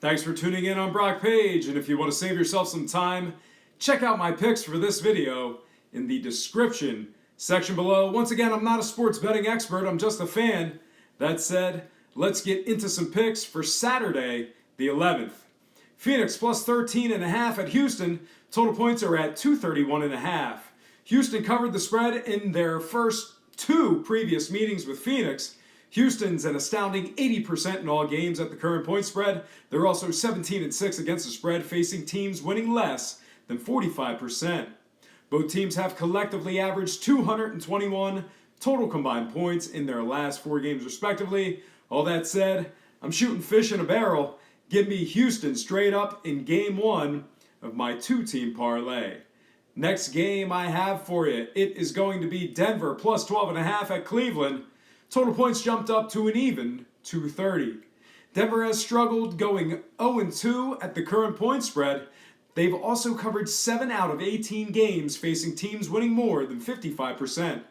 Thanks for tuning in on Brock Page, and if you want to save yourself some time, check out my picks for this video in the description section below. Once again, I'm not a sports betting expert, I'm just a fan. That said, let's get into some picks for Saturday, the 11th. Phoenix plus 13.5 at Houston. Total points are at 231.5. Houston covered the spread in their first two previous meetings with Phoenix. Houston's an astounding 80% in all games at the current point spread. They're also 17-6 against the spread, facing teams winning less than 45%. Both teams have collectively averaged 221 total combined points in their last four games respectively. All that said, I'm shooting fish in a barrel. Give me Houston straight up in game one of my two-team parlay. Next game I have for you, it is going to be Denver plus 12.5 at Cleveland. Total points jumped up to an even 230. Denver has struggled, going 0-2 at the current point spread. They've also covered 7 out of 18 games, facing teams winning more than 55%.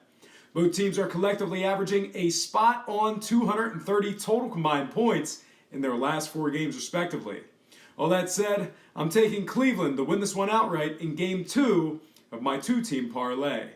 Both teams are collectively averaging a spot-on 230 total combined points in their last four games respectively. All that said, I'm taking Cleveland to win this one outright in game two of my two-team parlay.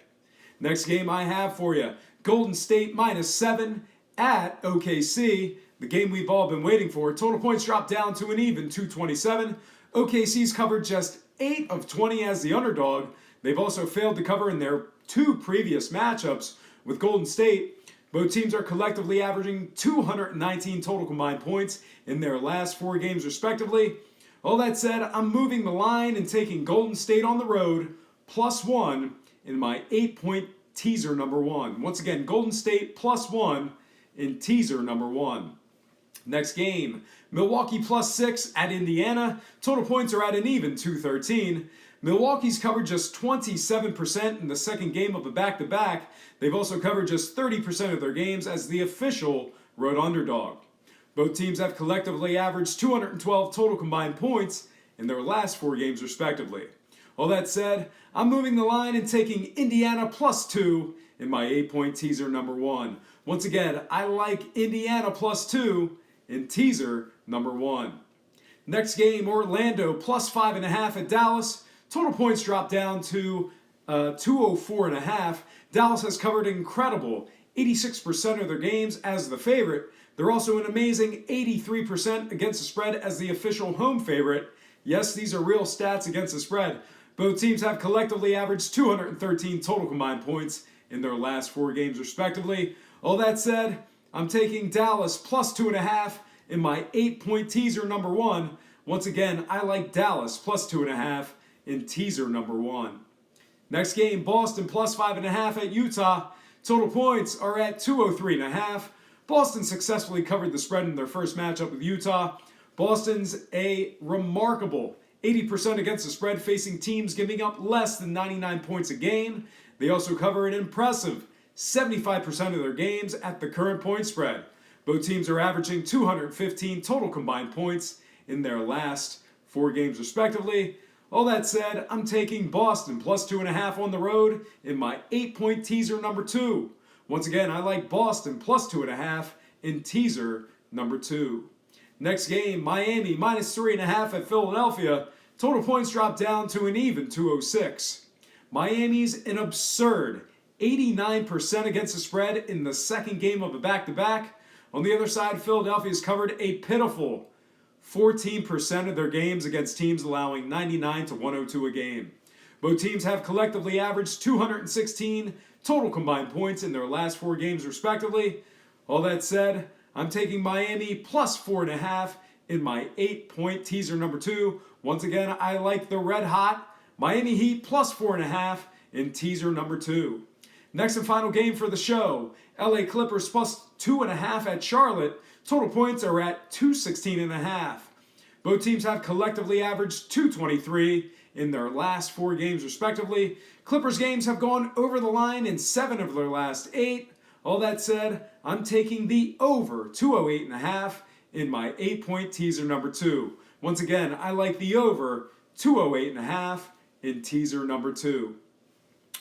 Next game I have for you, Golden State -7 at OKC, the game we've all been waiting for. Total points dropped down to an even 227. OKC's covered just 8 of 20 as the underdog. They've also failed to cover in their two previous matchups with Golden State. Both teams are collectively averaging 219 total combined points in their last four games respectively. All that said, I'm moving the line and taking Golden State on the road +1 in my 8-point teaser number one. Once again, Golden State +1 in teaser number one. Next game, Milwaukee +6 at Indiana. Total points are at an even 213. Milwaukee's covered just 27% in the second game of a back-to-back. They've also covered just 30% of their games as the official road underdog. Both teams have collectively averaged 212 total combined points in their last four games respectively. All that said, I'm moving the line and taking Indiana +2 in my 8-point teaser number one. Once again, I like Indiana +2 in teaser number one. Next game, Orlando +5.5 at Dallas. Total points dropped down to 204.5. Dallas has covered an incredible 86% of their games as the favorite. They're also an amazing 83% against the spread as the official home favorite. Yes, these are real stats against the spread. Both teams have collectively averaged 213 total combined points in their last four games respectively. All that said, I'm taking Dallas +2.5 in my 8-point teaser number one. Once again, I like Dallas +2.5 in teaser number one. Next game, Boston +5.5 at Utah. Total points are at 203.5. Boston successfully covered the spread in their first matchup with Utah. Boston's a remarkable 80% against the spread, facing teams giving up less than 99 points a game. They also cover an impressive 75% of their games at the current point spread. Both teams are averaging 215 total combined points in their last four games respectively. All that said, I'm taking Boston +2.5 on the road in my 8-point teaser number two. Once again, I like Boston +2.5 in teaser number two. Next game, Miami -3.5 at Philadelphia. Total points dropped down to an even 206. Miami's an absurd 89% against the spread in the second game of a back-to-back. On the other side, Philadelphia's covered a pitiful 14% of their games against teams allowing 99 to 102 a game. Both teams have collectively averaged 216 total combined points in their last four games respectively. All that said, I'm taking Miami +4.5 in my 8-point teaser number two. Once again, I like the red-hot Miami Heat +4.5 in teaser number two. Next and final game for the show, LA Clippers +2.5 at Charlotte. Total points are at 216.5. Both teams have collectively averaged 223 in their last four games respectively. Clippers games have gone over the line in 7 of their last 8. All that said, I'm taking the over 208.5 in my 8-point teaser number two. Once again, I like the over 208.5 in teaser number two.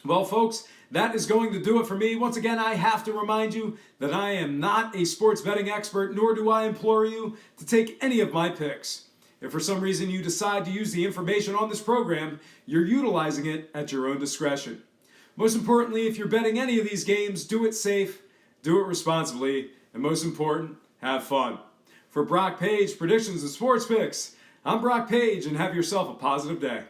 Well, folks, that is going to do it for me. Once again, I have to remind you that I am not a sports betting expert, nor do I implore you to take any of my picks. If for some reason you decide to use the information on this program, you're utilizing it at your own discretion. Most importantly, if you're betting any of these games, do it safe, do it responsibly, and most important, have fun. For Brock Page, Predictions and Sports Picks, I'm Brock Page, and have yourself a positive day.